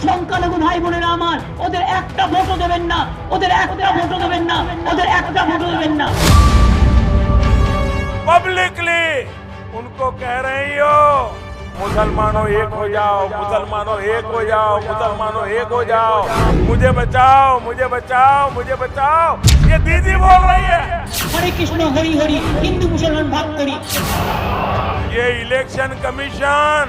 সংখ্যালঘু ভাই বোনেরা আমার, ওদের একটা ভোটও দেবেন না, ওদের একটা ভোটও দেবেন না, ওদের একটা ভোটও দেবেন না। पब्लिकली उनको कह रही हो, मुसलमानों एक हो जाओ, मुसलमानों एक हो जाओ, मुसलमानों एक हो जाओ, मुझे बचाओ, मुझे बचाओ, मुझे बचाओ, ये दीदी बोल रही है। हरे कृष्ण हरि हरि, हिंदू मुसलमान भाग करी। ये इलेक्शन कमीशन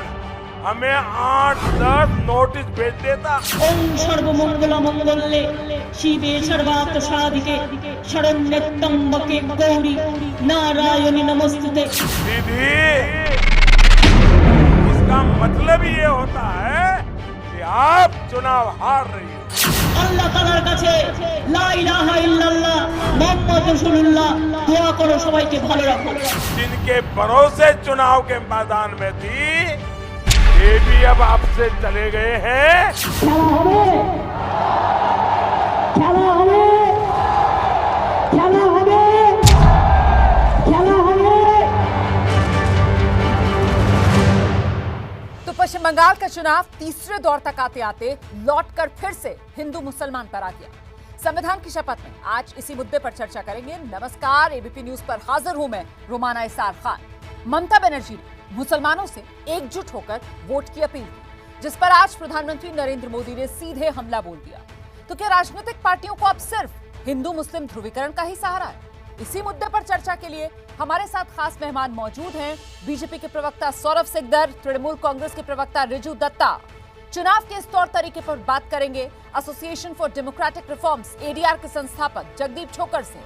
हमें 8-10 नोटिस भेज देता। ओम सर्वमंगल मंगल्ये शिवे सर्वार्थ साधिके शरण्ये त्र्यंबके गौरी नारायणी नमस्तुते। दीदी, इसका मतलब ये होता है कि आप चुनाव हार रही हो। আল্লাহ তাআলার কাছে লা ইলাহা ইল্লাল্লাহ মুহাম্মদ রাসূলুল্লাহ দোয়া করো, সবাইকে ভালো রাখো। जिनके भरोसे चुनाव के मैदान में थी, ये भी अब आपसे चले गए हैं। খেলা হবে, খেলা হবে, খেলা হবে, খেলা হবে। तो पश्चिम बंगाल का चुनाव तीसरे दौर तक आते आते लौटकर फिर से हिंदू मुसलमान पर आ गया। संविधान की शपथ में आज इसी मुद्दे पर चर्चा करेंगे। नमस्कार, एबीपी न्यूज पर हाजिर हूं मैं रोमाना इसार खान। ममता बनर्जी ने मुसलमानों से एकजुट होकर वोट की अपील की, जिस पर आज प्रधानमंत्री नरेंद्र मोदी ने सीधे हमला बोल दिया। तो क्या राजनीतिक पार्टियों को अब सिर्फ हिंदू मुस्लिम ध्रुवीकरण का ही सहारा है? इसी मुद्दे पर चर्चा के लिए हमारे साथ खास मेहमान मौजूद हैं। बीजेपी के प्रवक्ता सौरभ सिकदर, तृणमूल कांग्रेस के प्रवक्ता रिजू दत्ता। चुनाव के इस तौर तरीके पर बात करेंगे association for democratic reforms ADR के संस्थापक जगदीप छोकर से।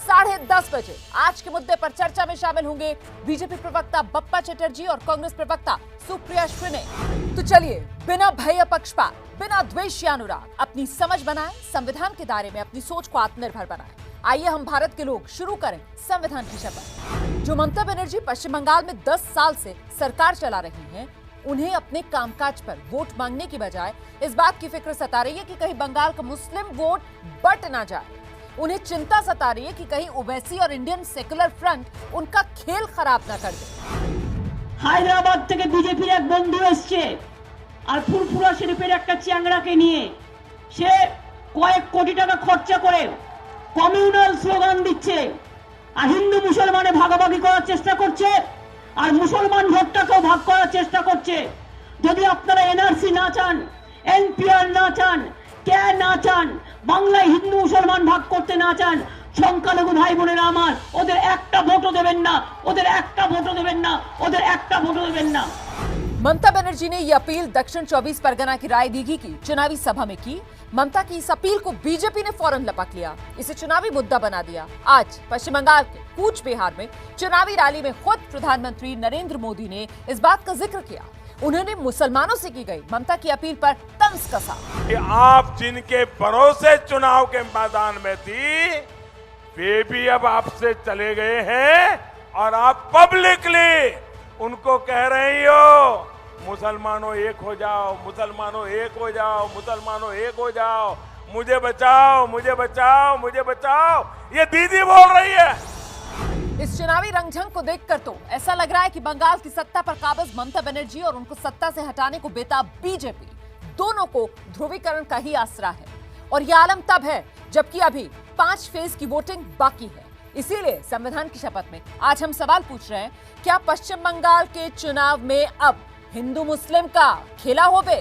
10:30 बजे आज के मुद्दे पर चर्चा में शामिल होंगे बीजेपी प्रवक्ता बप्पा चटर्जी और कांग्रेस प्रवक्ता सुप्रिया श्रीने। तो चलिए, बिना भय पक्षपात, बिना द्वेष या अनुराग अपनी समझ बनाएं, संविधान के दायरे में अपनी सोच को आत्मनिर्भर बनाएं। आइए हम भारत के लोग शुरू करें संविधान की शपथ। जो ममता बनर्जी पश्चिम बंगाल में 10 साल से सरकार चला रही हैं, उन्हें अपने कामकाज पर वोट मांगने की बजाय इस बात की फिक्र सता रही है कि कहीं बंगाल का मुस्लिम वोट बट ना जाए। उन्हें चिंता सता रही है कि कहीं ओवैसी और इंडियन सेकुलर फ्रंट उनका खेल खराब ना कर दे। হায়দ্রাবাদ থেকে বিজেপির এক বন্ধু এসছে আর ফুরফুরা শরীফের একটা চ্যাংড়াকে নিয়ে সে কয়েক কোটি টাকা খরচা করে কমিউনাল স্লোগান দিচ্ছে আর হিন্দু মুসলমানে ভাগাভাগি করার চেষ্টা করছে আর মুসলমান ভোটটাকেও ভাগ করার চেষ্টা করছে। যদি আপনারা এনআরসি না চান, এনপিআর না চান, কে না চান, বাংলায় হিন্দু মুসলমান ভাগ করতে না চান, সংখ্যালঘু ভাই বোনেরা আমার, ওদের একটা ভোটও দেবেন না, ওদের একটা ভোটও দেবেন না, ওদের একটা ভোটও দেবেন না। ममता बनर्जी ने यह अपील दक्षिण 24 परगना की राय दीघी की चुनावी सभा में की। ममता की इस अपील को बीजेपी ने फौरन लपक लिया, इसे चुनावी मुद्दा बना दिया। आज पश्चिम बंगाल के कूच बिहार में चुनावी रैली में खुद प्रधानमंत्री नरेंद्र मोदी ने इस बात का जिक्र किया। उन्होंने मुसलमानों से की गई ममता की अपील पर तंज कसा कि आप जिनके भरोसे चुनाव के मैदान में थी, वे भी अब आपसे चले गए हैं और आप पब्लिकली उनको कह रही हो, मुसलमानों एक हो जाओ, मुसलमानों एक हो जाओ, मुसलमानों एक हो जाओ, मुझे बचाओ, मुझे बचाओ, मुझे बचाओ, ये दीदी बोल रही है। इस चुनावी रंगझंग को देखकर तो ऐसा लग रहा है कि बंगाल की सत्ता पर काबिज ममता बनर्जी और उनको सत्ता से हटाने को बेताब बीजेपी, दोनों को ध्रुवीकरण का ही आसरा है। और यह आलम तब है जबकि अभी 5 फेज की वोटिंग बाकी है। इसीलिए संविधान की शपथ में आज हम सवाल पूछ रहे हैं, क्या पश्चिम बंगाल के चुनाव में अब हिंदू मुस्लिम का खेला होवे?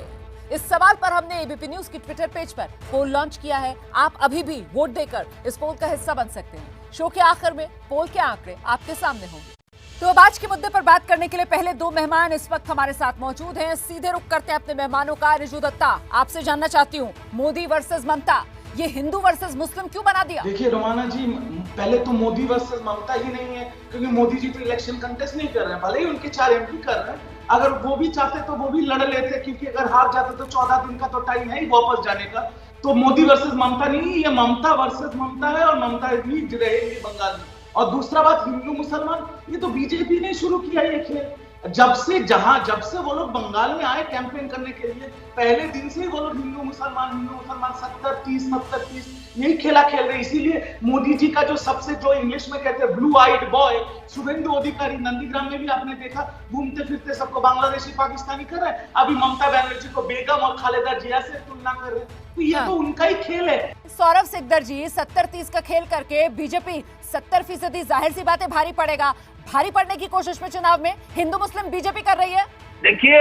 इस सवाल पर हमने एबीपी न्यूज की ट्विटर पेज पर पोल लॉन्च किया है। आप अभी भी वोट देकर इस पोल का हिस्सा बन सकते हैं। शो के आखिर में पोल के आंकड़े आपके सामने होंगे। तो अब आज के मुद्दे पर बात करने के लिए पहले 2 मेहमान इस वक्त हमारे साथ मौजूद हैं। सीधे रुख करते हैं अपने मेहमानों का। रिजू दत्ता, आपसे जानना चाहती हूँ, मोदी वर्सेस ममता, ये हिंदू वर्सेस मुस्लिम क्यों बना दिया? देखिए रोमाना जी, पहले तो मोदी वर्सेस ममता ही नहीं है, क्योंकि मोदी जी तो इलेक्शन कंटेस्ट नहीं कर रहे हैं, भले ही उनके 4 एमपी कर रहे हैं। अगर वो भी चाहते तो वो भी लड़ लेते, क्योंकि अगर हार जाते तो 14 दिन का तो टाइम है ही वापस जाने का। तो मोदी वर्सेस ममता नहीं, ये ममता वर्सेस ममता है और ममता ही रहेगी बंगाल में। और दूसरा बात, हिंदू मुसलमान, ये तो बीजेपी ने शुरू किया ये खेल। जब से वो लोग बंगाल में आए कैंपेन करने के लिए, पहले दिन से ही वो लोग हिंदू हिंदू मुसलमान 70-30 यही खेला खेल रहे हैं। इसीलिए मोदी जी का जो सबसे जो इंग्लिश में कहते हैं ब्लू आइड बॉय शुभेंदु अधिकारी नंदीग्राम में भी आपने देखा घूमते फिरते सबको बांग्लादेशी पाकिस्तानी कर रहे हैं। अभी ममता बनर्जी को बेगम और खालेदा जिया से तुलना कर रहे हैं। तो ये तो उनका ही खेल है। सौरभ सिकदर जी 70-30 का खेल करके बीजेपी 70% जाहिर सी बात है भारी पड़ेगा। भारी पड़ने की कोशिश में चुनाव में हिंदू मुस्लिम बीजेपी कर रही है। देखिए,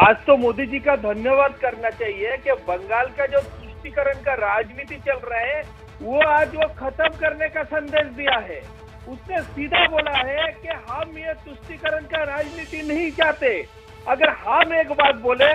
आज तो मोदी जी का धन्यवाद करना चाहिए कि बंगाल का जो तुष्टीकरण का राजनीति चल रहा है वो आज वो खत्म करने का संदेश दिया है। उसने सीधा बोला है कि हम ये तुष्टीकरण का राजनीति नहीं चाहते। अगर हम एक बात बोले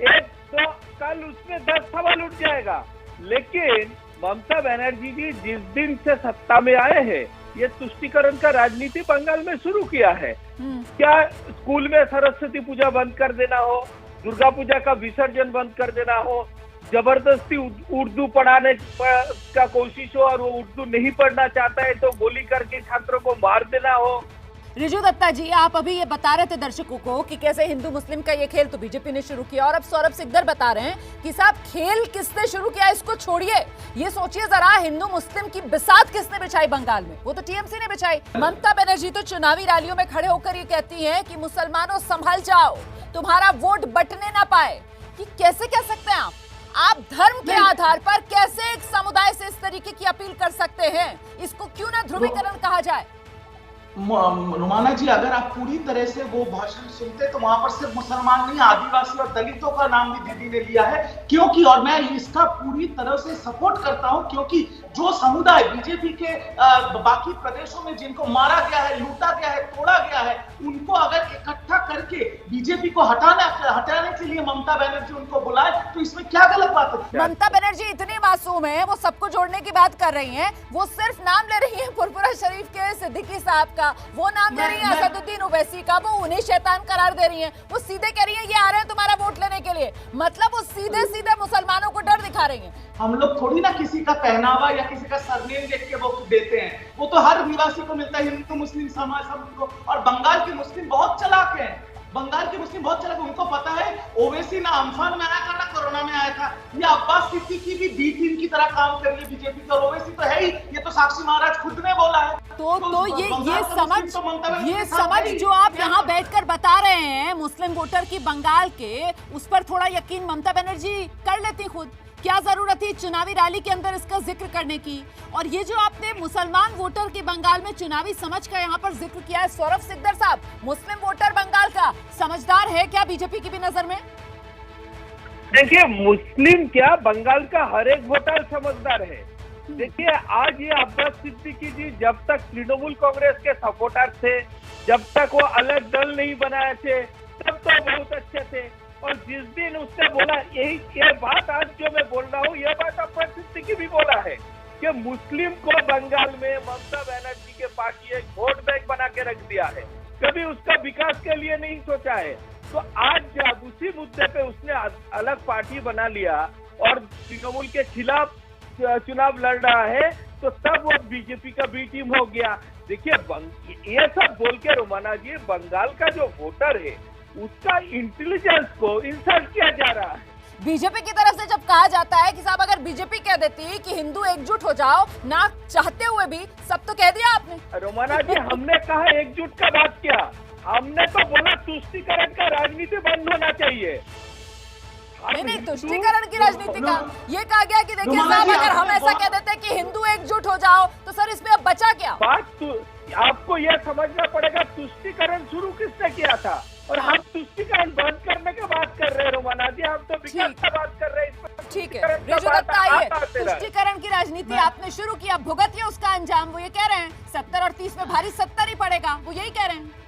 एक तो कल उसमें 10 सवाल उठ जाएगा। लेकिन ममता बनर्जी जी जिस दिन से सत्ता में आए हैं ये तुष्टीकरण का राजनीति बंगाल में शुरू किया है। क्या स्कूल में सरस्वती पूजा बंद कर देना हो, दुर्गा पूजा का विसर्जन बंद कर देना हो, जबरदस्ती उर्दू पढ़ाने का कोशिश हो और वो उर्दू नहीं पढ़ना चाहता है तो गोली करके छात्रों को मार देना हो। रिजू दत्ता जी, आप अभी ये बता रहे थे दर्शकों को कि कैसे हिंदू मुस्लिम का ये खेल तो बीजेपी ने शुरू किया और अब सौरभ सिकदर बता रहे हैं कि साहब खेल किसने शुरू किया, इसको छोड़िए, ये सोचिए जरा हिंदू मुस्लिम की बिसात किसने बिछाई बंगाल में। वो तो टीएमसी ने बिछाई। ममता बनर्जी तो चुनावी रैलियों में खड़े होकर ये कहती हैं कि मुसलमानों संभल जाओ, तुम्हारा वोट बटने ना पाए। कि कैसे कह सकते हैं आप धर्म के आधार पर कैसे एक समुदाय से इस तरीके की अपील कर सकते हैं? इसको क्यों ना ध्रुवीकरण कहा जाए? रोमाना जी, अगर आप पूरी तरह से वो भाषण सुनते तो वहां पर सिर्फ मुसलमान नहीं आदिवासी और दलितों का नाम भी दीदी ने लिया है। क्योंकि और मैं इसका पूरी तरह से सपोर्ट करता हूं क्योंकि जो समुदाय बीजेपी के बाकी प्रदेशों में जिनको मारा गया है, लूटा गया है, तोड़ा गया है, उनको अगर इकट्ठा करके बीजेपी को हटाने के लिए ममता बनर्जी उनको बुलाए तो इसमें क्या गलत बात है? ममता बनर्जी इतनी मासूम है, वो सबको जोड़ने की बात कर रही हैं। वो सिर्फ नाम ले रही है फुरफुरा शरीफ के सिद्दीकी साहब का, वो नाम ले रही है असदुद्दीन ओवैसी का, वो उन्हें शैतान करार दे रही हैं। वो सीधे कह रही है ये आ रहे हैं तुम्हारा वोट लेने के लिए। मतलब वो सीधे सीधे मुसलमानों को डर दिखा रही हैं। हम लोग थोड़ी ना किसी का पहनावा या किसी का सरनेम देख के वोट देते हैं। वो तो हर निवासी को मिलता है, हिंदू मुस्लिम समाज सबको। और बंगाल के मुस्लिम बहुत चालाक हैं। बंगाल के मुस्लिम बहुत चालाक, उनको पता है ओवैसी ना अम्फान में आया था ना कोरोना में आया था। ये अब्बास सिद्दीकी भी बी टीम की तरह काम कर रही है बीजेपी का। ओवैसी तो है ही, ये तो साक्षी महाराज खुद ने बोला है। तो ये समझ जो आप यहाँ बैठकर बता रहे हैं मुस्लिम वोटर की बंगाल के, उस पर थोड़ा यकीन ममता बनर्जी कर लेती खुद। क्या जरूरत थी चुनावी रैली के अंदर इसका जिक्र करने की? और ये जो आपने मुसलमान वोटर की बंगाल में चुनावी समझ का यहाँ पर जिक्र किया है सौरभ सिकदर साहब, मुस्लिम वोटर बंगाल का समझदार है क्या बीजेपी की भी नजर में? देखिए, मुस्लिम क्या बंगाल का हर एक वोटर समझदार है। देखिए, आज ये अब्बास सिद्दीकी जी जब तक तृणमूल कांग्रेस के सपोर्टर थे, जब तक वो अलग दल नहीं बनाए थे, तब तो बहुत अच्छे थे। और जिस दिन उसने बोला ये बात आज जो मैं बोल रहा हूँ, ये बात अब्बास सिद्दीकी भी बोला है कि मुस्लिम को बंगाल में ममता बनर्जी के पार्टी एक वोट बैंक बना के रख दिया है, कभी उसका विकास के लिए नहीं सोचा है। तो आज जब उसी मुद्दे पे उसने अलग पार्टी बना लिया और तृणमूल के खिलाफ चुनाव लड़ रहा है, तो तब वो बीजेपी का बी टीम हो गया। देखिए, ये सब बोल के रोमाना जी, बंगाल का जो वोटर है उसका इंटेलिजेंस को इंसल्ट किया जा रहा है। बीजेपी की तरफ से जब कहा जाता है कि साहब अगर बीजेपी कह देती कि हिंदू एकजुट हो जाओ ना चाहते हुए भी, सब तो कह दिया आपने। रोमाना जी, हमने कहा एकजुट का बात किया, हमने तो बोला तुष्टीकरण का राजनीति बंद होना चाहिए। नहीं, तुष्टीकरण की राजनीति का ये कहा गया कि देखिए साहब अगर हम ऐसा कह देते कि हिंदू एकजुट हो जाओ तो सर इसमें अब बचा क्या? बात आपको यह समझना पड़ेगा तुष्टीकरण शुरू किसने किया था और हम तुष्टीकरण बंद करने की बात कर रहे हैं। रोमाना जी, हम तो विकास की बात कर रहे हैं। ठीक है, रिजू दत्ता आइए, तुष्टीकरण की राजनीति आपने शुरू किया, भुगतिए उसका अंजाम। वो ये कह रहे हैं 70 और 30 में भारी 70 ही पड़ेगा, वो यही कह रहे हैं।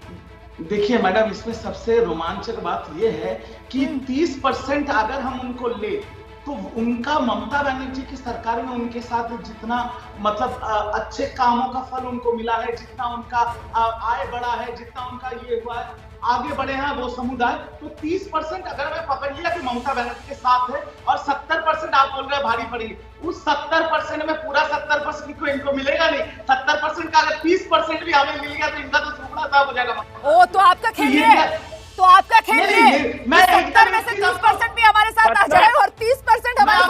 देखिए मैडम, इसमें सबसे रोमांचक बात यह है कि 30% अगर हम उनको ले तो उनका ममता बनर्जी की सरकार में उनके साथ जितना मतलब अच्छे कामों का फल उनको मिला है, जितना उनका आय बढ़ा है, जितना उनका ये हुआ है, आगे बढ़े हैं वो समुदाय, तो 30% अगर मैं पकड़ लिया कि ममता बनर्जी के साथ है और 70% आप बोल रहे हैं भारी पड़ेगी, उस 70% में पूरा 70% को इनको मिलेगा नहीं। 70% का अगर 30% भी हमें मिल गया तो इनका तो टुकड़ा साफ हो जाएगा। ओ, तो आपका खेल है, तो आपका खेल है। 70 में से 30% भी हमारे साथ आ जाए और 30% हमारे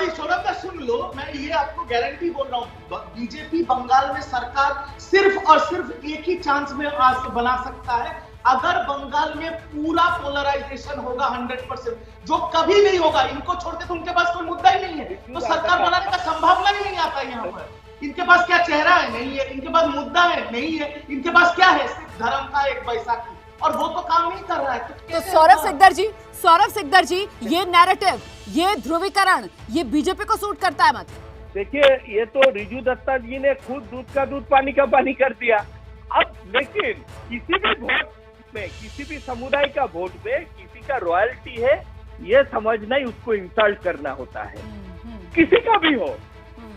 अभी सौरभ सुन लो, मैं ये आपको गारंटी बोल रहा हूँ, बीजेपी बंगाल में सरकार सिर्फ और सिर्फ एक ही चांस में आज बना सकता है, अगर बंगाल में पूरा पोलराइजेशन होगा 100%, जो कभी नहीं होगा। इनको छोड़ के तो उनके पास कोई मुद्दा ही नहीं है, तो सरकार बनाने का संभावना ही नहीं आता यहाँ पर। इनके पास क्या चेहरा है? नहीं है। इनके पास मुद्दा है? नहीं है। इनके पास क्या है? सिर्फ धर्म का एक बैसाखी, और वो तो काम नहीं कर रहा है। तो सौरभ सिकदर जी, ये नैरेटिव, ये ध्रुवीकरण, ये बीजेपी को सूट करता है मत? देखिए, ये तो रिजू दत्ता जी ने खुद दूध का दूध पानी का पानी कर दिया। अब लेकिन किसी भी वोट में, किसी भी समुदाय का वोट में किसी का रॉयल्टी है, ये समझना ही उसको इंसल्ट करना होता है। किसी का भी हो,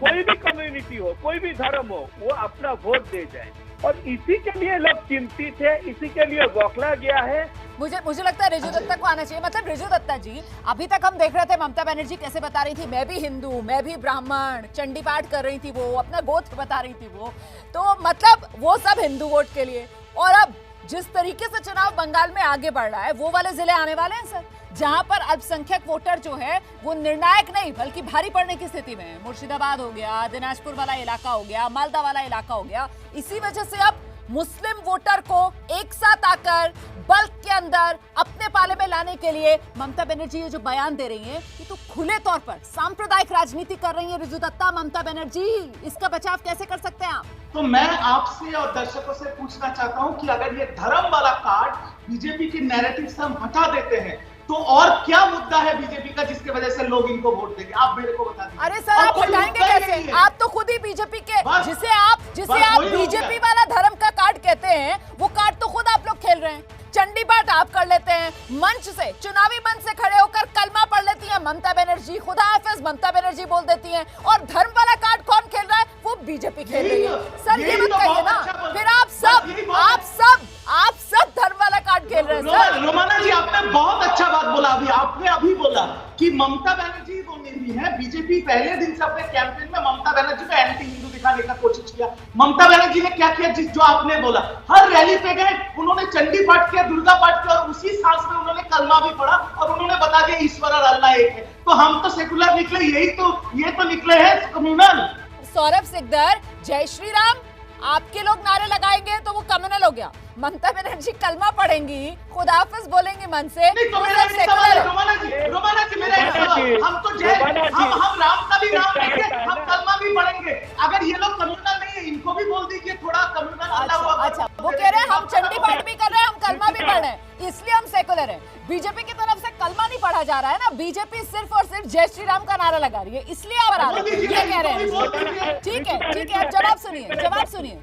कोई भी कम्युनिटी हो, कोई भी धर्म हो, वो अपना वोट दे जाए, और इसी के लिए लोग चिंतित है, इसी के लिए बौखला गया है। मुझे लगता है रिजू दत्ता को आना चाहिए। मतलब रिजू दत्ता जी, अभी तक हम देख रहे थे ममता बनर्जी कैसे बता रही थी, मैं भी हिंदू, मैं भी ब्राह्मण, चंडी पाठ कर रही थी, वो अपना गोत्र बता रही थी वो, तो मतलब वो सब हिंदू वोट के लिए। और अब जिस तरीके से चुनाव बंगाल में आगे बढ़ रहा है, वो वाले जिले आने वाले हैं सर, जहां पर अल्पसंख्यक वोटर जो है वो निर्णायक नहीं बल्कि भारी पड़ने की स्थिति में है। मुर्शिदाबाद हो गया, दिनाजपुर वाला इलाका हो गया, मालदा वाला इलाका हो गया। इसी वजह से अब मुस्लिम वोटर को एक साथ आकर बल्क के अंदर अपने पाले में लाने के लिए ममता बनर्जी ये जो बयान दे रही हैं, ये तो खुले तौर पर सांप्रदायिक राजनीति कर रही है रिजू दत्ता, ममता बनर्जी। इसका बचाव कैसे कर सकते हैं आप? तो मैं आपसे और दर्शकों से पूछना चाहता हूं कि अगर ये धर्म वाला कार्ड बीजेपी के नैरेटिव से हम हटा देते हैं, तो और क्या मुद्दा है बीजेपी का जिसकी वजह से लोग इनको वोट देंगे? आप मेरे को बता दीजिए। अरे सर, आप हटाएंगे कैसे? आप तो खुद ही बीजेपी के, जिसे आप बीजेपी वाला धर्म का कार्ड कहते हैं, वो कार्ड तो खुद आप लोग खेल रहे हैं। चंडी पाठ आप कर लेते हैं, मंच से, चुनावी मंच से खड़े होकर कलमा पढ़ लेती हैं ममता बनर्जी, खुदा हाफिज ममता बनर्जी बोल देती हैं, और धर्म वाला कार्ड कौन खेल रहा है? वो बीजेपी खेल रही है। सर ये मत कहिए ना, फिर आप सब धर्म वाला कार्ड खेल रहे हैं सर। रोमाना जी, आपने बहुत अच्छा बात बोला। आपने अभी बोला कि ममता बनर्जी वो मेरी है। बीजेपी पहले दिन से अपने कैंपेन में ममता बनर्जी को एंटी हिंदू दिखाने का कोशिश किया। ममता बनर्जी ने क्या किया? जो आपने बोला, हर रैली पे गए, उन्होंने चंडी पाठ किया, दुर्गा पाठ किया, और उसी सांस में उन्होंने कलमा भी पढ़ा, और उन्होंने बता दिया ईश्वर और अल्लाह एक है। तो हम तो सेकुलर निकले, ये तो निकले हैं कम्युनल। सौरभ सिकदर, जय श्री राम आपके लोग नारे लगाएंगे तो वो कम्युनल हो गया। ममता बनर्जी कलमा पढ़ेंगी, खुदा हाफिज बोलेंगे मन से, तो मेरा रोमाना जी मेरा हम तो हम राम का भी नाम लेंगे, हम कलमा भी पढ़ेंगे। अगर ये लोग कम्युनल नहीं है, इनको भी बोल दीजिए थोड़ा कम्युनल। अच्छा, वो कह रहे हैं हम चंडी पाठ भी कर रहे हैं, हम कलमा भी पढ़ रहे हैं, इसलिए हम सेकुलर हैं। बीजेपी की तरफ से कलमा नहीं पढ़ा जा रहा है ना, बीजेपी सिर्फ और सिर्फ जय श्री राम का नारा लगा रही है, इसलिए आप ये कह रहे हैं। ठीक है, अब जवाब सुनिए।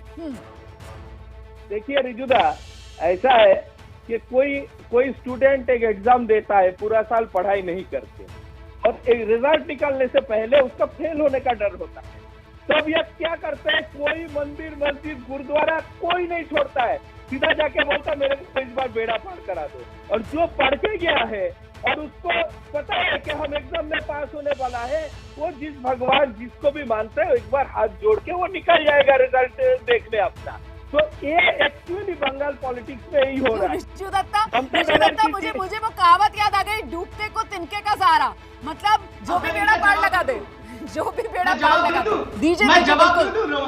देखिए रिजुदा, ऐसा है कि कोई स्टूडेंट एक एग्जाम देता है, पूरा साल पढ़ाई नहीं करते, और एक रिजल्ट निकलने से पहले उसका फेल होने का डर होता है। तब यह क्या करते हैं, कोई मंदिर, मस्जिद, गुरुद्वारा कोई नहीं छोड़ता है, सीधा जाके बोलता मेरे को इस बार बेड़ा पार करा दो। और जो पढ़ के गया है और उसको पता है कि हम एग्जाम में पास होने वाला है, वो जिस भगवान जिसको भी मानते हैं, एक बार हाथ जोड़ के वो निकल जाएगा रिजल्ट देखने अपना। तो ये एक्चुअली बंगाल पॉलिटिक्स में ही हो रहा है। रिजू दत्ता, मुझे वो कहावत याद आ गई, डूबते को तिनके का सहारा। मतलब जो भी बेड़ा पार लगा दे, दीजिए। मैं जवाब दूं।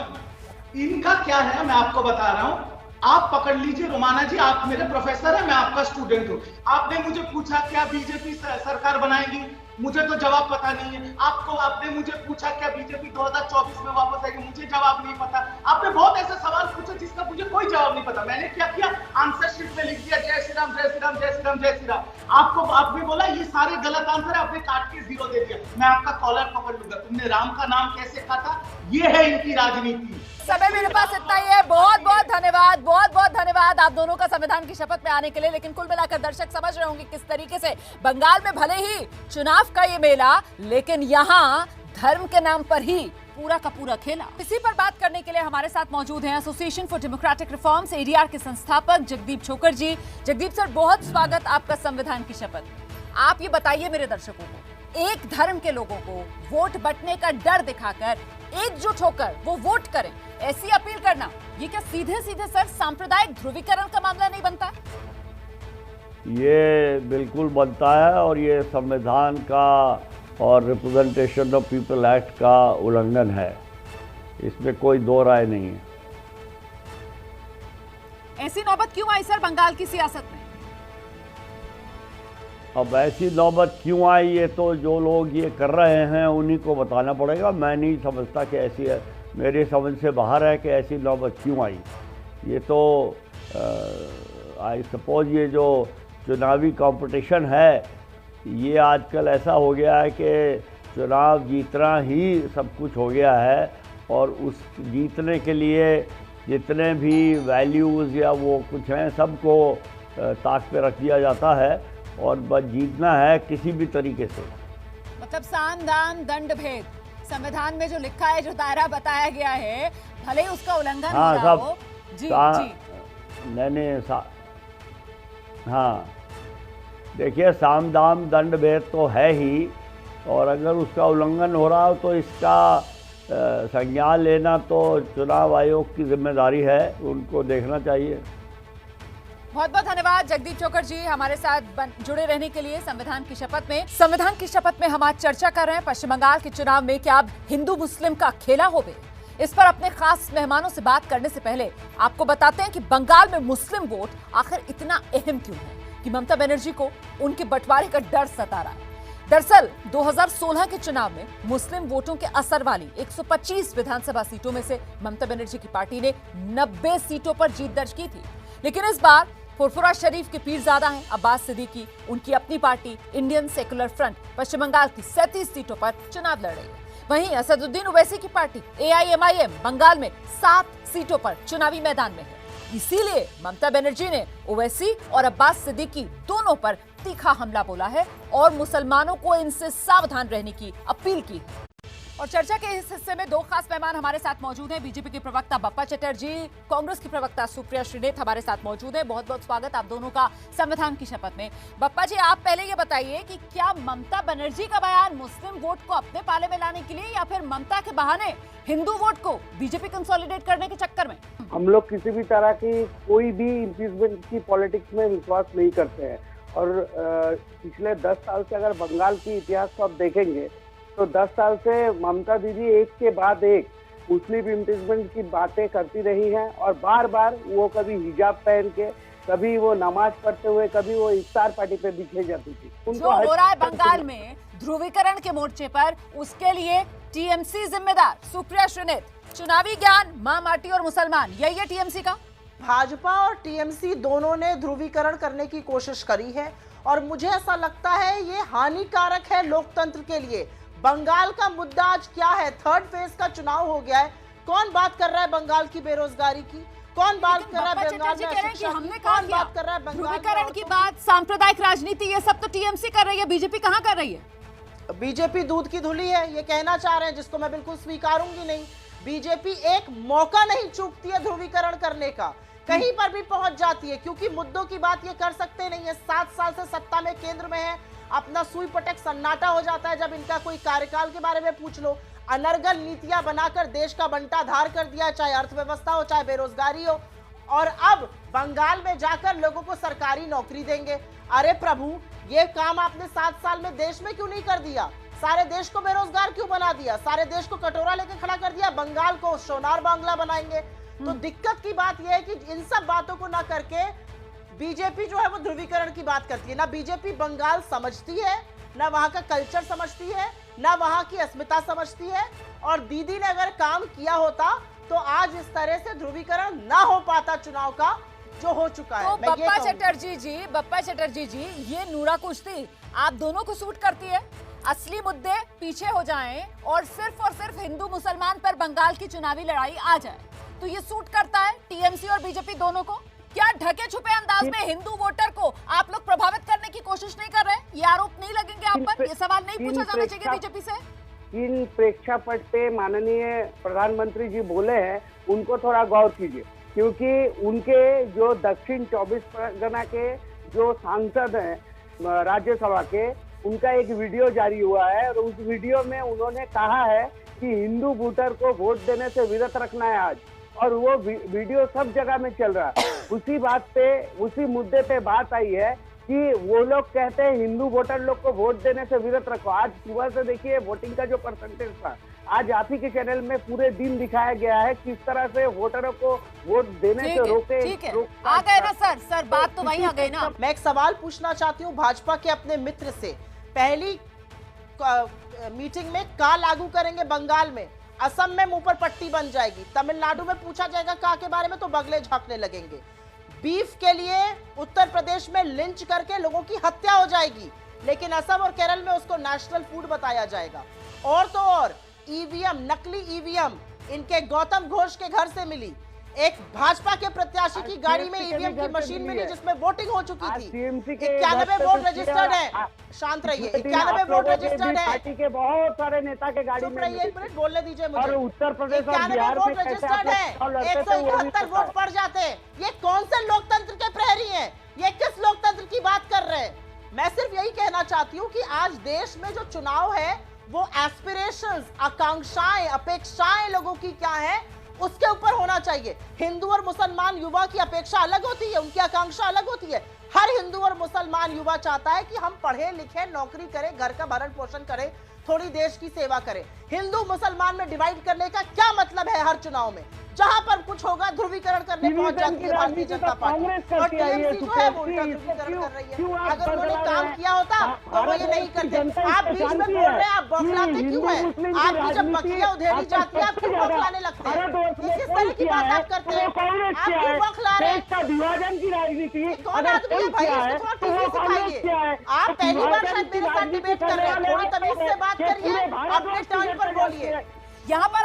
इनका क्या है, मैं आपको बता रहा हूँ। आप पकड़ लीजिए रोमाना जी, आप मेरे प्रोफेसर हैं, मैं आपका स्टूडेंट हूँ। आपने मुझे पूछा क्या बीजेपी सरकार बनाएगी, मुझे तो जवाब पता नहीं है। आपने मुझे पूछा क्या बीजेपी 2024 में वापस आएगी, मुझे जवाब नहीं पता। आपने बहुत ऐसे सवाल पूछे जिसका मुझे कोई जवाब नहीं पता। मैंने क्या किया, आंसर शीट में लिख दिया जय श्री राम, जय श्री राम, जय श्री राम, जय श्री राम। आपने बोला ये सारे गलत आंसर है, आपने काट के 0 दे दिया। मैं आपका कॉलर पकड़ लूंगा। तुमने राम का नाम कैसे खाता? ये है इनकी राजनीति। समय मेरे पास इतना ही है। बहुत बहुत धन्यवाद आप दोनों का संविधान की शपथ में आने के लिए। लेकिन कुल मिलाकर दर्शक समझ रहे होंगे किस तरीके से बंगाल में भले ही चुनाव का ये मेला, लेकिन यहाँ धर्म के नाम पर ही पूरा का पूरा खेला। इसी पर बात करने के लिए हमारे साथ मौजूद हैं association for democratic reforms ADR के संस्थापक जगदीप छोकर जी। जगदीप सर, बहुत स्वागत आपका संविधान की शपथ। आप ये बताइए मेरे दर्शकों को, एक धर्म के लोगों को वोट बंटने का डर दिखाकर एकजुट होकर वो वोट करें, ऐसी अपील करना, ये क्या सीधे सीधे सर सांप्रदायिक ध्रुवीकरण का मामला नहीं बनता? ये बिल्कुल बनता है, और ये संविधान का और रिप्रेजेंटेशन ऑफ पीपल एक्ट का उल्लंघन है, इसमें कोई दो राय नहीं है। ऐसी नौबत क्यों आई सर बंगाल की सियासत में? अब ऐसी नौबत क्यों आई, ये तो जो लोग ये कर रहे हैं उन्हीं को बताना पड़ेगा। मैं नहीं समझता कि ऐसी है, मेरे समझ से बाहर है कि ऐसी नौबत क्यों आई। ये तो आई सपोज ये जो चुनावी कंपटीशन है, ये आजकल ऐसा हो गया है कि चुनाव जीतना ही सब कुछ हो गया है, और उस जीतने के लिए जितने भी वैल्यूज़ या वो कुछ हैं सबको ताक पे रख दिया जाता है, और बस जीतना है किसी भी तरीके से। मतलब साम दाम दंड भेद, संविधान में जो लिखा है, जो दायरा बताया गया है, भले ही उसका उल्लंघन हो रहा हो। जी जी हाँ, देखिए साम दाम दंड भेद तो है ही, और अगर उसका उल्लंघन हो रहा हो तो इसका संज्ञान लेना तो चुनाव आयोग की जिम्मेदारी है, उनको देखना चाहिए। बहुत बहुत धन्यवाद जगदीप चोकर जी हमारे साथ जुड़े रहने के लिए। संविधान की शपथ में हम आज चर्चा कर रहे हैं पश्चिम बंगाल के चुनाव में क्या अब हिंदू मुस्लिम का खेला होवे। इस पर अपने खास मेहमानों से बात करने से पहले आपको बताते हैं कि बंगाल में मुस्लिम वोट आखिर इतना अहम क्यों है कि ममता बनर्जी को उनके बंटवारे का डर सता रहा है। दरअसल 2016 के चुनाव में मुस्लिम वोटों के असर वाली 125 विधानसभा सीटों में से ममता बनर्जी की पार्टी ने 90 सीटों पर जीत दर्ज की थी, लेकिन इस बार फुरफुरा शरीफ के पीरजादा हैं अब्बास सिद्दीकी, उनकी अपनी पार्टी इंडियन सेकुलर फ्रंट पश्चिम बंगाल की 37 सीटों पर चुनाव लड़ रही है। वहीं असदुद्दीन ओवैसी की पार्टी AIMIM बंगाल में 7 सीटों पर चुनावी मैदान में है। इसीलिए ममता बनर्जी ने ओवैसी और अब्बास सिद्दीकी दोनों पर तीखा हमला बोला है और मुसलमानों को इनसे सावधान रहने की अपील की है। और चर्चा के इस हिस्से में दो खास मेहमान हमारे साथ मौजूद हैं। बीजेपी के प्रवक्ता बप्पा चटर्जी, कांग्रेस की प्रवक्ता सुप्रिया श्रीनेत हमारे साथ मौजूद हैं। बहुत बहुत स्वागत आप दोनों का संविधान की शपथ में। बप्पा जी, आप पहले ये बताइए कि क्या ममता बनर्जी का बयान मुस्लिम वोट को अपने पाले में लाने के लिए या फिर ममता के बहाने हिंदू वोट को बीजेपी कंसोलिडेट करने के चक्कर में? हम लोग किसी भी तरह की कोई भी इम्पीचमेंट की पॉलिटिक्स में विश्वास नहीं करते हैं, और पिछले 10 साल से अगर बंगाल की इतिहास को आप देखेंगे तो 10 साल से ममता दीदी एक के बाद एक मुस्लिम इम्पीचमेंट की बातें करती रही हैं, और बार बार वो कभी हिजाब पहन के, कभी वो नमाज पढ़ते हुए, कभी वो इफ्तार पार्टी पे दिखे जाती थी। जो हो रहा है बंगाल में ध्रुवीकरण के मोर्चे पर, उसके लिए टीएमसी जिम्मेदार। सुप्रिया श्रीनेत, चुनावी ज्ञान, मां माटी और मुसलमान, यही है टीएमसी का? भाजपा और टीएमसी दोनों ने ध्रुवीकरण करने की कोशिश करी है, और मुझे ऐसा लगता है ये हानिकारक है लोकतंत्र के लिए। बंगाल का मुद्दा आज क्या है? 3rd फेज का चुनाव हो गया है। कौन बात कर रहा है बंगाल की बेरोजगारी की? कौन बात कर रहा है बंगाल में अशिक्षा की? कौन बात कर रहा है बंगाल ध्रुवीकरण की बात, सांप्रदायिक राजनीति, ये सब तो टीएमसी कर रही है, बीजेपी कहां कर रही है? बीजेपी दूध की धुली है, ये कहना चाह रहे हैं, जिसको मैं बिल्कुल स्वीकारूंगी नहीं। बीजेपी एक मौका नहीं चूकती है ध्रुवीकरण करने का, कहीं पर भी पहुंच जाती है, क्योंकि मुद्दों की बात ये कर सकते नहीं है। 7 साल से सत्ता में केंद्र में है, अपना सुई पटक सन्नाटा हो जाता है जब इनका कोई कार्यकाल के बारे में पूछ लो। अनर्गल नीतियां बनाकर देश का बंटाधार कर दिया, चाहे अर्थव्यवस्था हो, चाहे बेरोजगारी हो, और अब बंगाल में जाकर लोगों को सरकारी नौकरी देंगे। अरे प्रभु, ये काम आपने 7 साल में देश में क्यों नहीं कर दिया? सारे देश को बेरोजगार क्यों बना दिया? सारे देश को कटोरा लेके खड़ा कर दिया, बंगाल को सोनार बांग्ला बनाएंगे। तो दिक्कत की बात यह है कि इन सब बातों को ना करके बीजेपी जो है वो ध्रुवीकरण की बात करती है। ना बीजेपी बंगाल समझती है, ना वहां का कल्चर समझती है, ना वहां की अस्मिता समझती है। और दीदी ने अगर काम किया होता तो आज इस तरह से ध्रुवीकरण ना हो पाता चुनाव का, जो हो चुका है। तो बप्पा चटर्जी जी, ये नूरा कुश्ती आप दोनों को सूट करती है? असली मुद्दे पीछे हो जाएं और सिर्फ हिंदू मुसलमान पर बंगाल की चुनावी लड़ाई आ जाए, तो ये सूट करता है टीएमसी और बीजेपी दोनों को? क्या ढके छुपे अंदाज में हिंदू वोटर को आप लोग प्रभावित करने की कोशिश नहीं कर रहे? ये आरोप नहीं लगेंगे आप पर? ये सवाल नहीं पूछा जाना चाहिए बीजेपी से? इन प्रेक्षापट पे माननीय प्रधानमंत्री जी बोले हैं, उनको थोड़ा गौर कीजिए, क्योंकि उनके जो दक्षिण 24 परगना के जो सांसद हैं राज्यसभा के, उनका एक वीडियो जारी हुआ है, और उस वीडियो में उन्होंने कहा है कि हिंदू वोटर को वोट देने से विरत रखना है आज, और वो वीडियो सब जगह में चल रहा है। उसी बात पे, उसी मुद्दे पे बात आई है कि वो लोग कहते हैं हिंदू वोटर लोग को वोट देने से विरत रखो। आज सुबह से देखिए वोटिंग का जो परसेंटेज था, आज आप ही के चैनल में पूरे दिन दिखाया गया है किस तरह से वोटरों को वोट देने से रोके। ठीक है, आ गए ना सर बात तो वहीं आ गई ना। मैं एक सवाल पूछना चाहती हूँ भाजपा के अपने मित्र से, पहली मीटिंग में का लागू करेंगे बंगाल में, असम में मुंह पर पट्टी बन जाएगी, तमिलनाडु में पूछा जाएगा का के बारे में तो बगले झांकने लगेंगे, बीफ के लिए उत्तर प्रदेश में लिंच करके लोगों की हत्या हो जाएगी, लेकिन असम और केरल में उसको नेशनल फूड बताया जाएगा। और तो और ईवीएम, नकली ईवीएम इनके गौतम घोष के घर से मिली, एक भाजपा के प्रत्याशी की गाड़ी में ईवीएम की मशीन मिली जिसमें वोटिंग हो चुकी थी। 91 वोट रजिस्टर्ड है, शांत रहिए, 91 वोट रजिस्टर्ड है, पार्टी के बहुत सारे नेता के गाड़ी चुप रहिए, 1 मिनट बोलने दीजिए मुझे। और उत्तर प्रदेश और 91 बिहार वोट में रजिस्टर्ड है, 171 वोट पड़ जाते हैं। ये कौन से लोकतंत्र के प्रहरी हैं? ये किस लोकतंत्र की बात कर रहे हैं? मैं सिर्फ यही कहना चाहती हूँ कि आज देश में जो चुनाव है वो एस्पिरेशंस, आकांक्षाएं, अपेक्षाएं लोगों की क्या है उसके ऊपर होना चाहिए। हिंदू और मुसलमान युवा की अपेक्षा अलग होती है, उनकी आकांक्षा अलग होती है। हर हिंदू और मुसलमान युवा चाहता है कि हम पढ़े लिखे, नौकरी करें, घर का भरण पोषण करें, थोड़ी देश की सेवा करें। हिंदू मुसलमान में डिवाइड करने का क्या मतलब है? हर चुनाव में जहां पर कुछ होगा ध्रुवीकरण करने पहुंच जाती है भारतीय जनता पार्टी, और टीएमसी जो है वो उल्टा ध्रुवीकरण कर रही है। अगर उन्होंने काम किया होता तो वो ये नहीं करते। आप बीच में बोल रहे हैं, आप बौखलाते क्यों हैं? आपकी जब बकरियां उधेड़ी जाती है आप क्यों बौखलाने लगते हैं? ये किस तरह की बात आप करते हैं? आप क्यों बौखला रहे हैं? विभाजन की राजनीति कौन आदमी है भाई? इसको थोड़ा ठीक से सिखाइए। आप पहली बार शायद मेरे साथ डिबेट कर रहे हैं, थोड़ी तमीज से बात करिए, अपने टर्न पर बोलिए। यहाँ पर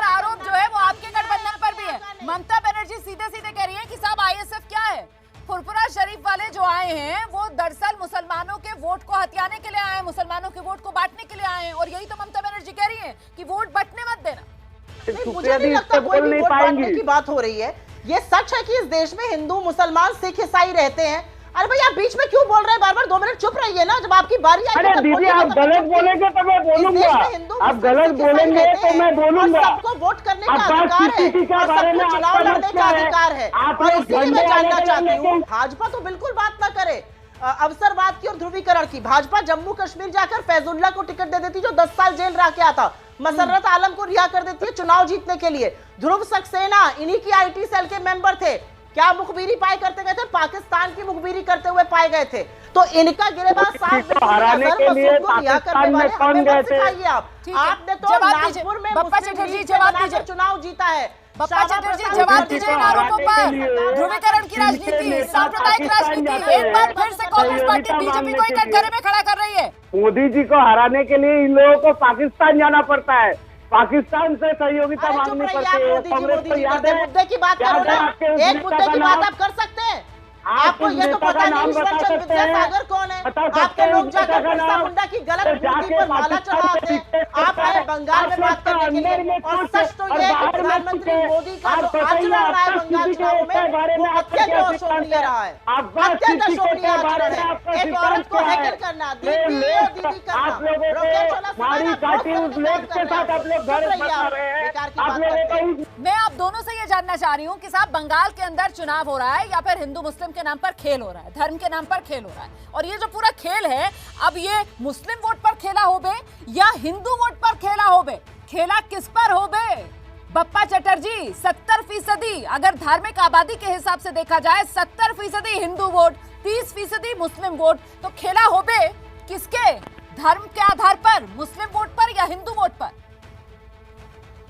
आरोप जो है वो आपके गठबंधन पर भी है। ममता बनर्जी सीधे सीधे कह रही है कि साहब आईएसएफ क्या है? फुरफुरा शरीफ वाले जो आए हैं वो दरअसल मुसलमानों के वोट को हथियाने के लिए आए हैं, मुसलमानों के वोट को बांटने के लिए आए हैं, और यही तो ममता बनर्जी कह रही है कि वोट बंटने मत देना। मुझे नहीं लगता कोई भी वोट बांटने की बात हो रही है। ये सच है कि इस देश में हिंदू, मुसलमान, सिख, ईसाई रहते हैं। अरे भाई आप बीच में क्यों बोल रहे हैं? बार बार 2 मिनट चुप रहिए ना, जब आपकी बारी आएगी। अरे दीदी आप गलत बोलेंगे तो मैं बोलूंगा, आप गलत बोलेंगे तो मैं बोलूंगा। सबको वोट करने का अधिकार है, और सबको चुनाव लड़ने का अधिकार है, और इसीलिए मैं जानना चाहती हूँ भाजपा तो बिल्कुल बात ना करे अवसरवाद की और ध्रुवीकरण की। भाजपा जम्मू कश्मीर जाकर फैजुल्ला को टिकट दे देती जो 10 साल जेल रह के आता, मसर्रत आलम को रिहा कर देती है चुनाव जीतने के लिए। ध्रुव सक्सेना इन्हीं की आईटी सेल के मेंबर थे, क्या मुखबिरी पाए करते गए थे? पाकिस्तान की मुखबिरी करते हुए पाए गए थे। तो इनका गिरेबाज साफ हराने के लिए पाकिस्तान में कौन गए थे? आपने तो नागपुर में बप्पा चटर्जी जवाब दीजिए, चुनाव जीता है। बप्पा चटर्जी जवाब दीजिए इन आरोपों पर। ध्रुवीकरण की राजनीति, सांप्रदायिक राजनीति, एक बार फिर से कांग्रेस पार्टी बीजेपी को एक कटघरे में खड़ा कर रही है। मोदी जी को हराने के लिए इन लोगों को पाकिस्तान जाना पड़ता है, पाकिस्तान से सहयोगिता मांगनी पड़ती है। कांग्रेस को याद है? मुद्दे की बात करो ना, एक मुद्दे की बात आप कर सकते हैं। आपको ये तो पता नहीं विद्यासागर कौन है? आपके लोग जाकर बिरसा मुंडा की गलत मूर्ति पर माला चढ़ाते हैं। आप आए बंगाल में बात करने के लिए, और सच तो ये है कि प्रधानमंत्री मोदी का जो आचरण रहा है बंगाल चुनाव में वो अत्यंत अशोभनीय रहा है, अत्यंत अशोभनीय आचरण है। एक औरत को हैकर करना, दीदी करना, मैं आप दोनों से ये जानना चाह रही हूँ कि साहब बंगाल के अंदर चुनाव हो रहा है या फिर हिंदू मुस्लिम के नाम पर खेल हो रहा है, धर्म के नाम पर खेल हो रहा है, और ये जो पूरा खेल है अब ये मुस्लिम वोट पर खेला होबे या हिंदू वोट पर खेला होबे? खेला किस पर होबे? बप्पा चटर्जी 70% अगर धार्मिक आबादी के हिसाब से देखा जाए 70% हिंदू वोट, 30% मुस्लिम वोट, तो खेला होबे किसके? धर्म के आधार पर, मुस्लिम वोट पर या हिंदू वोट पर?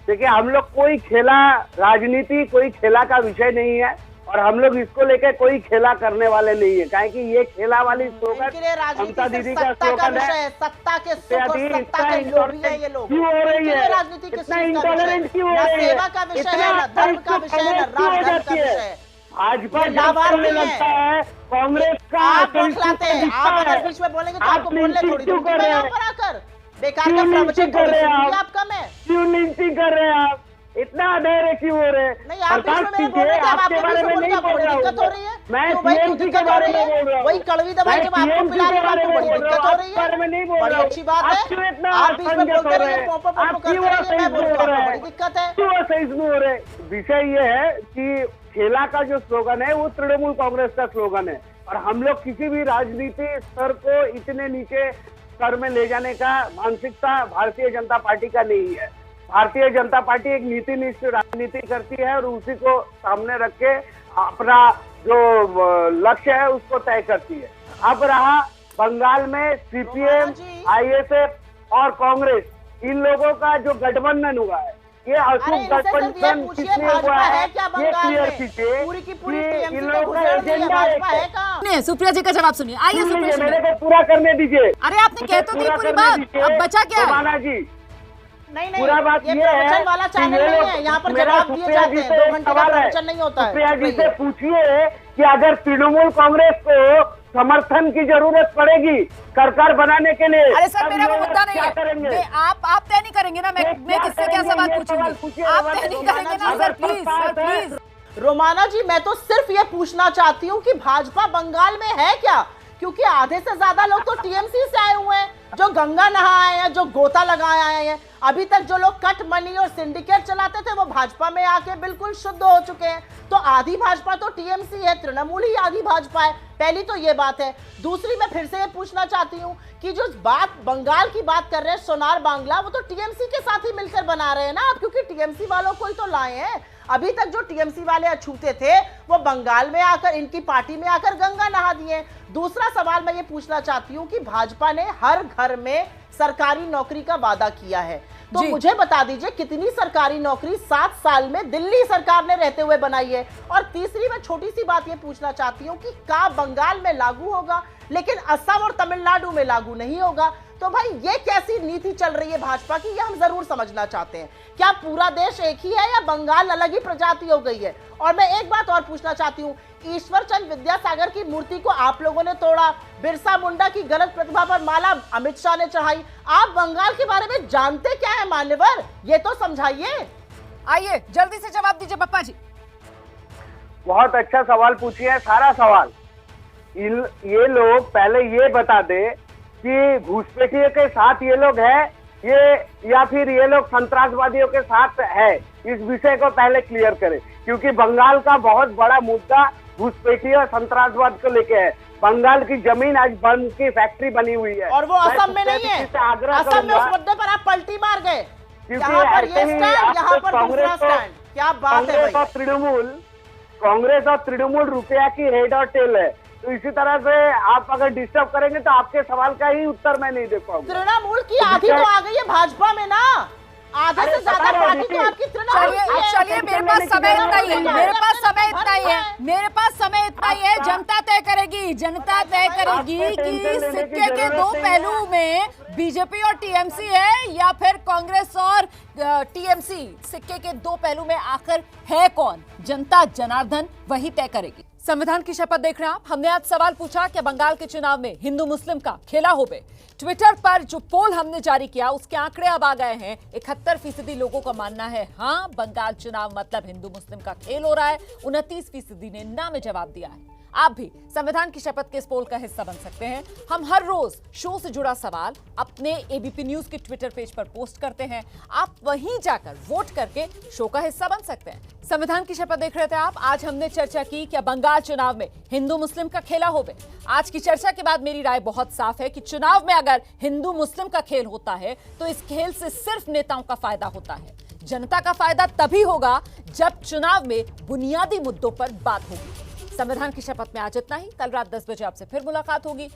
देखिए हम लोग कोई खेला राजनीति, कोई खेला का विषय नहीं है, और हम लोग इसको लेकर कोई खेला करने वाले नहीं है, काहे कि ये खेला वाली स्लोगन ममता दीदी का स्लोगन है। सत्ता के लोभी हैं ये लोग। क्यों हो रही है? राजनीति इतना इंटॉलरेंट क्यों हो रही है? सेवा का विषय है, न धर्म का विषय है, न राम धर्म का विषय है। भाजपा लाभार्थी लगता है, कांग्रेस का आप बौखलाते हैं। आप अगर बीच में बोलेंगे तो आपको बोलने थोड़ी दूर यहाँ पर आकर बेकार का प्रवचन कर रहे हैं आप। आपका मैं क्यों लिंचिंग कर रहे हैं आप? इतना धैर्य क्यों हो रहे हैं? नहीं, आप बीच में मेरे बोल रहे थे, आपके बारे में नहीं बोल रहा हूं। दिक्कत हो रही है? मैं भाई क्यों दिक्कत हो रही है? वही कड़वी दवाई जब आपको पिलाने में आपको बड़ी दिक्कत हो रही है। बड़ी अच्छी बात है, आप बीच में बोलते रहिए, पोपो पोपो करते रहिए, मैं बोल रहा हूं बड़ी दिक्कत है। क्यों ऐसे इसमें हो रहे? विषय ये है कि खेला का जो स्लोगन है वो तृणमूल कांग्रेस का स्लोगन है, और हम लोग किसी भी राजनीति स्तर को इतने नीचे स्तर में ले जाने का मानसिकता भारतीय जनता पार्टी का नहीं है। भारतीय जनता पार्टी एक नीतिनिष्ठ राजनीति करती है और उसी को सामने रख के अपना जो लक्ष्य है उसको तय करती है। अब रहा बंगाल में सीपीएम, आईएसएफ और कांग्रेस, इन लोगों का जो गठबंधन हुआ है, ये अशुभ गठबंधन किसने हुआ है ये क्लियर कीजिए। पूरी की पूरी इन लोगों का एजेंडा नहीं, सुप्रिया जी का जवाब सुनिए। आइए सुप्रिया जी, मेरे को पूरा करने दीजिए। अरे आपने कह तो दी पूरी बात, अब बचा क्या है? रोमाना जी, नहीं पूरा बात ये है प्रवचन वाला चैनल नहीं है, यहाँ पर जवाब दिए जाते हैं, 2 घंटे का प्रवचन नहीं होता है। सुप्रिया जी से पूछिए कि अगर तृणमूल कांग्रेस को समर्थन की जरूरत पड़ेगी सरकार बनाने के लिए, अरे सर मेरा वो मुद्दा नहीं क्या है, करेंगे? आप तय नहीं करेंगे ना, मैं किससे क्या सवाल पूछूंगी? आप तय नहीं करेंगे ना sir, please sir please. Romana ji, मैं तो सिर्फ ये पूछना चाहती हूँ कि भाजपा बंगाल में है क्या? क्योंकि आधे से ज्यादा लोग तो टीएमसी से आए हुए हैं, जो गंगा नहा आए हैं, जो गोता लगाए आए हैं। अभी तक जो लोग कट मनी और सिंडिकेट चलाते थे वो भाजपा में आके बिल्कुल शुद्ध हो चुके हैं। तो आधी भाजपा तो टीएमसी है, तृणमूल ही आधी भाजपा है। पहली तो ये बात है। दूसरी, मैं फिर से ये पूछना चाहती हूँ कि जो बात बंगाल की बात कर रहे हैं, सोनार बांग्ला, वो तो टीएमसी के साथ ही मिलकर बना रहे हैं ना आप, क्योंकि टीएमसी वालों को ही तो लाए हैं। अभी तक जो टीएमसी वाले अछूते थे वो बंगाल में आकर, इनकी पार्टी में आकर गंगा नहा दिए। दूसरा सवाल मैं ये पूछना चाहती हूँ कि भाजपा ने हर घर में सरकारी नौकरी का वादा किया है, तो मुझे बता दीजिए कितनी सरकारी नौकरी 7 साल में दिल्ली सरकार ने रहते हुए बनाई है? और तीसरी, मैं छोटी सी बात ये पूछना चाहती हूँ कि का बंगाल में लागू होगा लेकिन असम और तमिलनाडु में लागू नहीं होगा? तो भाई ये कैसी नीति चल रही है भाजपा की, ये हम जरूर समझना चाहते हैं। क्या पूरा देश एक ही है या बंगाल अलग ही प्रजाति हो गई है? और मैं एक बात और पूछना चाहती हूँ, ईश्वर चंद विद्यासागर की मूर्ति को आप लोगों ने तोड़ा, बिरसा मुंडा की गलत प्रतिभा पर माला अमित शाह ने चढ़ाई। आप बंगाल के बारे में जानते क्या है मान्यवर, ये तो समझाइए। आइए जल्दी से जवाब दीजिए पप्पा जी। बहुत अच्छा सवाल पूछिए है, सारा सवाल। ये लोग पहले ये बता दे कि घुसपैठियों के साथ ये लोग है ये या फिर ये लोग संतरासवादियों के साथ है, इस विषय को पहले क्लियर करें। क्योंकि बंगाल का बहुत बड़ा मुद्दा घुसपैठी और संतरासवाद को लेके है। बंगाल की जमीन आज बम की फैक्ट्री बनी हुई है और वो असम में नहीं है। असम में उस मुद्दे पर आप पलटी मार गए। यहाँ पर ये स्टैंड, यहाँ पर दूसरा स्टैंड। क्या बात है भाई। कांग्रेस और तृणमूल रुपया की हेड और टेल है। तो इसी तरह से आप अगर डिस्टर्ब करेंगे तो आपके सवाल का ही उत्तर मैं नहीं दे पाऊंगा। तृणमूल की आधी तो आ गई है भाजपा में ना, आधे से ज्यादा पार्टी तो आपकी तृणमूल की है। चलिए मेरे पास समय इतना ही है, मेरे पास समय इतना ही है, मेरे पास समय इतना ही है। जनता तय करेगी, जनता तय करेगी कि सिक्के के 2 पहलू में बीजेपी और टीएमसी है या फिर कांग्रेस और टीएमसी। सिक्के के 2 पहलू में आखिर है कौन, जनता जनार्दन वही तय करेगी। संविधान की शपथ देख रहे हैं आप। हमने आज सवाल पूछा कि बंगाल के चुनाव में हिंदू मुस्लिम का खेला हो बे। ट्विटर पर जो पोल हमने जारी किया उसके आंकड़े अब आ गए हैं। 71% लोगों का मानना है हाँ बंगाल चुनाव मतलब हिंदू मुस्लिम का खेल हो रहा है। 29% ने ना में जवाब दिया है। आप भी संविधान की शपथ के इस पोल का हिस्सा बन सकते हैं। हम हर रोज शो से जुड़ा सवाल अपने एबीपी न्यूज के ट्विटर पेज पर पोस्ट करते हैं। आप वहीं जाकर वोट करके शो का हिस्सा बन सकते हैं। संविधान की शपथ देख रहे थे आप। आज हमने चर्चा की कि बंगाल चुनाव में हिंदू मुस्लिम का खेला हो बे। आज की चर्चा के बाद मेरी राय बहुत साफ है कि चुनाव में अगर हिंदू मुस्लिम का खेल होता है तो इस खेल से सिर्फ नेताओं का फायदा होता है। जनता का फायदा तभी होगा जब चुनाव में बुनियादी मुद्दों पर बात होगी। संविधान की शपथ में आज इतना ही। कल रात 10 बजे आपसे फिर मुलाकात होगी।